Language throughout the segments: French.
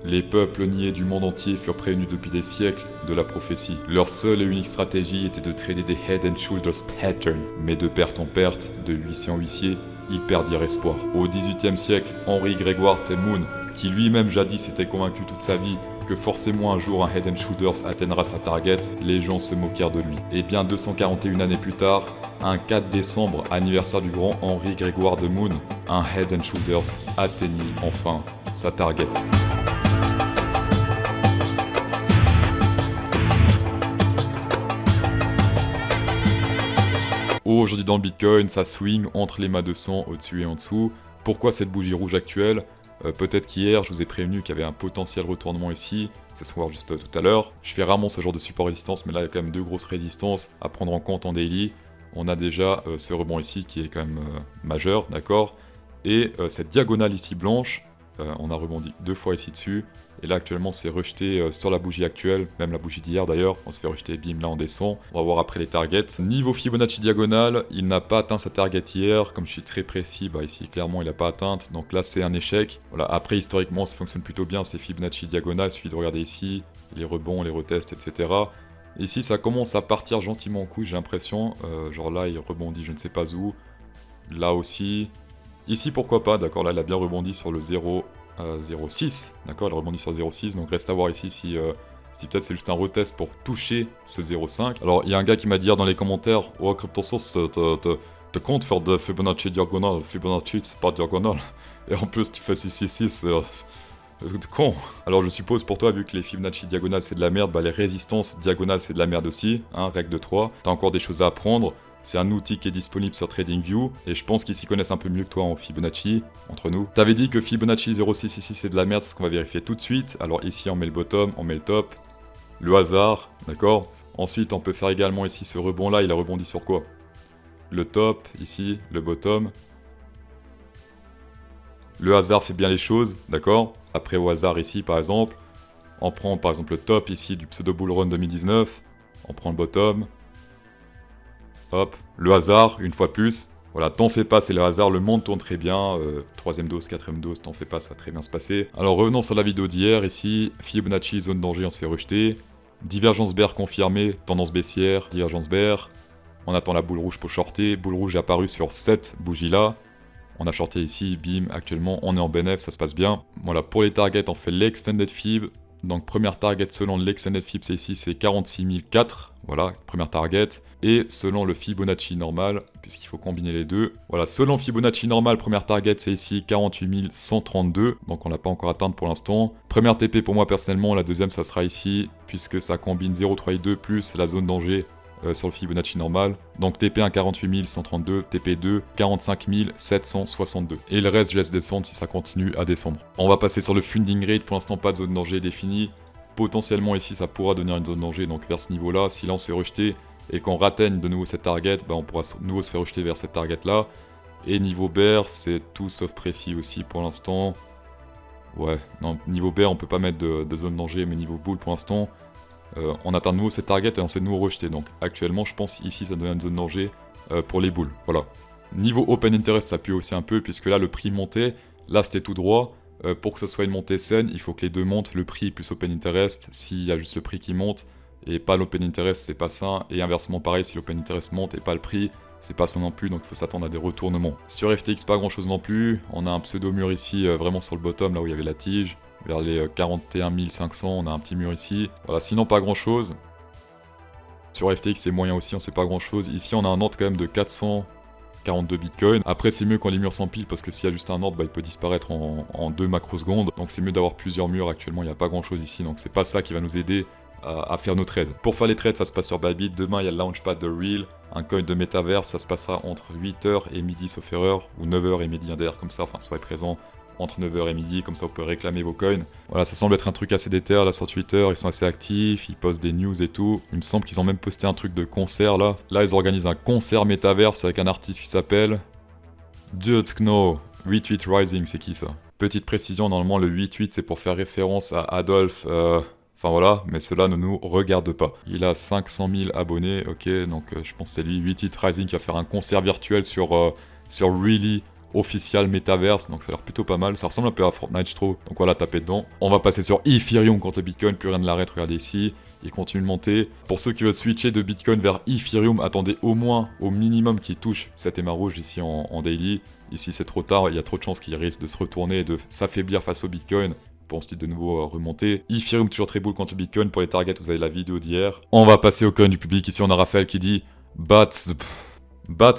Les peuples niais du monde entier furent prévenus depuis des siècles de la prophétie. Leur seule et unique stratégie était de trader des Head and Shoulders patterns. Mais de perte en perte, de huissier en huissier, ils perdirent espoir. Au XVIIIe siècle, Henry Grégoire Moon, qui lui-même jadis était convaincu toute sa vie que forcément un jour un Head and Shoulders atteindra sa target, les gens se moquèrent de lui. Et bien 241 années plus tard, un 4 décembre, anniversaire du grand Henry Grégoire de Moon, un Head and Shoulders atteignit enfin sa target. Aujourd'hui dans le Bitcoin, ça swing entre les mâts de 100 au-dessus et en dessous. Pourquoi cette bougie rouge actuelle ? Peut-être qu'hier, je vous ai prévenu qu'il y avait un potentiel retournement ici, ça se voit juste tout à l'heure. Je fais rarement ce genre de support-résistance, mais là il y a quand même deux grosses résistances à prendre en compte en daily. On a déjà ce rebond ici qui est quand même majeur, d'accord ? Et cette diagonale ici blanche, on a rebondi 2 fois ici dessus. Et là actuellement on se fait rejeter sur la bougie actuelle, même la bougie d'hier d'ailleurs, on se fait rejeter, bim, là on descend. On va voir après les targets. Niveau Fibonacci diagonale, il n'a pas atteint sa target hier, comme je suis très précis, bah ici clairement il n'a pas atteint, donc là c'est un échec. Voilà, après historiquement ça fonctionne plutôt bien, c'est Fibonacci diagonale, il suffit de regarder ici, les rebonds, les retests, etc. Ici ça commence à partir gentiment en couille, j'ai l'impression, genre là il rebondit je ne sais pas où, là aussi. Ici pourquoi pas, d'accord, là il a bien rebondi sur le 0,6, d'accord, il rebondit sur 0,6, donc reste à voir ici si peut-être c'est juste un retest pour toucher ce 0,5. Alors il y a un gars qui m'a dit hier dans les commentaires, oh CryptoSource, te compte faire de Fibonacci diagonale, Fibonacci c'est pas diagonale, et en plus tu fais 666, c'est con. Alors je suppose pour toi, vu que les Fibonacci diagonales c'est de la merde, bah les résistances diagonales c'est de la merde aussi, hein, règle de 3, t'as encore des choses à apprendre. C'est un outil qui est disponible sur TradingView, et je pense qu'ils s'y connaissent un peu mieux que toi en Fibonacci, entre nous. T'avais dit que Fibonacci 0,6 ici c'est de la merde, c'est ce qu'on va vérifier tout de suite. Alors ici on met le bottom, on met le top, le hasard, d'accord. Ensuite on peut faire également ici ce rebond là, il a rebondi sur quoi? Le top, ici, le bottom. Le hasard fait bien les choses, d'accord. Après au hasard ici par exemple, on prend par exemple le top ici du pseudo bull run 2019, on prend le bottom. Hop, le hasard, une fois plus. Voilà, t'en fais pas, c'est le hasard, le monde tourne très bien. Troisième dose, quatrième dose, t'en fais pas, ça va très bien se passer. Alors revenons sur la vidéo d'hier, ici, Fibonacci, zone danger, on se fait rejeter. Divergence bear confirmée, tendance baissière, divergence bear. On attend la boule rouge pour shorter. Boule rouge est apparue sur cette bougie-là. On a shorté ici, bim, actuellement on est en bénéf, ça se passe bien. Voilà, pour les targets, on fait l'extended fib. Donc première target selon l'extended fib, c'est ici, c'est 46 004. Voilà, première target. Et selon le Fibonacci normal, puisqu'il faut combiner les deux. Voilà, selon Fibonacci normal, première target, c'est ici 48 132. Donc on l'a pas encore atteinte pour l'instant. Première TP pour moi personnellement, la deuxième ça sera ici, puisque ça combine 0,3 plus la zone danger sur le Fibonacci normal. Donc TP1 48 132, TP2 45 762. Et le reste je laisse descendre si ça continue à descendre. On va passer sur le funding rate, pour l'instant pas de zone danger définie. Potentiellement ici ça pourra devenir une zone danger, donc vers ce niveau là, si là on se fait rejeter et qu'on ratteigne de nouveau cette target, bah on pourra de nouveau se faire rejeter vers cette target là. Et niveau bear, c'est tout sauf précis aussi pour l'instant. Ouais, non, niveau bear on peut pas mettre de zone danger, mais niveau bull pour l'instant, on atteint de nouveau cette target et on s'est de nouveau rejeté. Donc actuellement je pense ici ça devient une zone danger pour les bulls, voilà. Niveau open interest ça pue aussi un peu, puisque là le prix montait, là c'était tout droit. Pour que ce soit une montée saine, il faut que les deux montent, le prix plus open interest. S'il y a juste le prix qui monte et pas l'open interest, c'est pas sain. Et inversement pareil, si l'open interest monte et pas le prix, c'est pas sain non plus, donc il faut s'attendre à des retournements. Sur FTX, pas grand chose non plus. On a un pseudo mur ici, vraiment sur le bottom, là où il y avait la tige. Vers les 41 500, on a un petit mur ici. Voilà, sinon pas grand chose. Sur FTX, c'est moyen aussi, on sait pas grand chose. Ici, on a un ordre quand même de 442 bitcoins. Après c'est mieux quand les murs s'empilent, parce que s'il y a juste un ordre, bah, il peut disparaître en 2 macrosecondes. Donc c'est mieux d'avoir plusieurs murs. Actuellement il n'y a pas grand chose ici, donc c'est pas ça qui va nous aider à faire nos trades. Pour faire les trades ça se passe sur Bybit. Demain il y a le launchpad de Real, un coin de Metaverse, ça se passera entre 8h et midi sauf erreur, ou 9h et midi derrière comme ça, enfin soyez présents entre 9h et midi, comme ça vous pouvez réclamer vos coins. Voilà, ça semble être un truc assez déter là sur Twitter, ils sont assez actifs, ils postent des news et tout. Il me semble qu'ils ont même posté un truc de concert là. Là ils organisent un concert Metaverse avec un artiste qui s'appelle Dutkno. 88 Rising, c'est qui ça? Petite précision, normalement le 88 c'est pour faire référence à Adolf, enfin voilà, mais cela ne nous regarde pas. Il a 500 000 abonnés, ok, donc je pense que c'est lui, 88 Rising, qui va faire un concert virtuel sur Really official Metaverse, donc ça a l'air plutôt pas mal. Ça ressemble un peu à Fortnite, je trouve. Donc voilà, tapez dedans. On va passer sur Ethereum contre le Bitcoin, plus rien ne l'arrête, regardez ici. Il continue de monter. Pour ceux qui veulent switcher de Bitcoin vers Ethereum, attendez au moins, au minimum, qu'il touche cette éma rouge ici en daily. Ici, c'est trop tard, il y a trop de chances qu'il risque de se retourner et de s'affaiblir face au Bitcoin pour ensuite de nouveau remonter. Ethereum toujours très bull contre le Bitcoin. Pour les targets, vous avez la vidéo d'hier. On va passer au coin du public. Ici, on a Raphaël qui dit Bat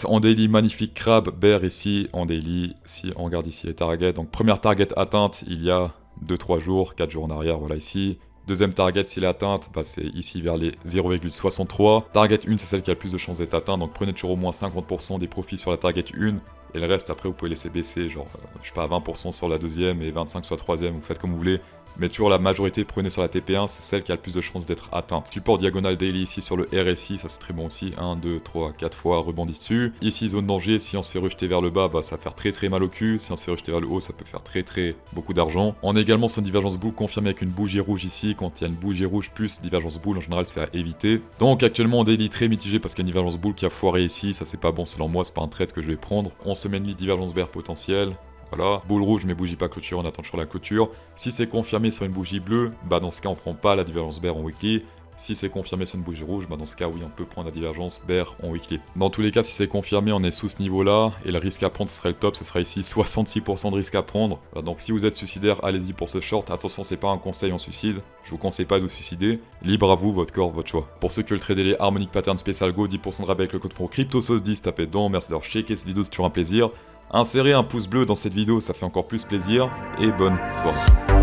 en daily, magnifique crabe, bear ici en daily. Si on regarde ici les targets, donc première target atteinte il y a 2-3 jours, 4 jours en arrière, voilà ici. Deuxième target, s'il est atteinte, bah c'est ici vers les 0,63. Target 1, c'est celle qui a le plus de chances d'être atteinte, donc prenez toujours au moins 50% des profits sur la target 1. Et le reste, après, vous pouvez laisser baisser, genre, je sais pas, 20% sur la deuxième et 25% sur la troisième, vous faites comme vous voulez. Mais toujours la majorité, prenez sur la TP1, c'est celle qui a le plus de chances d'être atteinte. Support diagonal daily ici sur le RSI, ça c'est très bon aussi. 1, 2, 3, 4 fois, rebondit dessus. Ici, zone danger, si on se fait rejeter vers le bas, bah, ça va faire très mal au cul. Si on se fait rejeter vers le haut, ça peut faire très beaucoup d'argent. On a également son divergence bull confirmée avec une bougie rouge ici. Quand il y a une bougie rouge plus divergence bull, en général, c'est à éviter. Donc actuellement, en daily très mitigé parce qu'il y a une divergence bull qui a foiré ici. Ça c'est pas bon selon moi, c'est pas un trade que je vais prendre. On se met une divergence bear potentielle. Voilà, boule rouge mais bougie pas clôture, on attend toujours la clôture. Si c'est confirmé sur une bougie bleue, bah dans ce cas on prend pas la divergence bear en weekly. Si c'est confirmé sur une bougie rouge, bah dans ce cas oui on peut prendre la divergence bear en weekly. Dans tous les cas si c'est confirmé on est sous ce niveau là, et le risque à prendre ce serait le top, ce sera ici 66% de risque à prendre. Voilà, donc si vous êtes suicidaire, allez-y pour ce short, attention c'est pas un conseil en suicide, je vous conseille pas de vous suicider, libre à vous, votre corps, votre choix. Pour ceux qui veulent trader les Harmonic Pattern Special Go, 10% de rabais avec le code pro CryptoSauce10, tapez dedans, merci d'avoir checké cette vidéo, c'est toujours un plaisir. Insérez un pouce bleu dans cette vidéo, ça fait encore plus plaisir, et bonne soirée.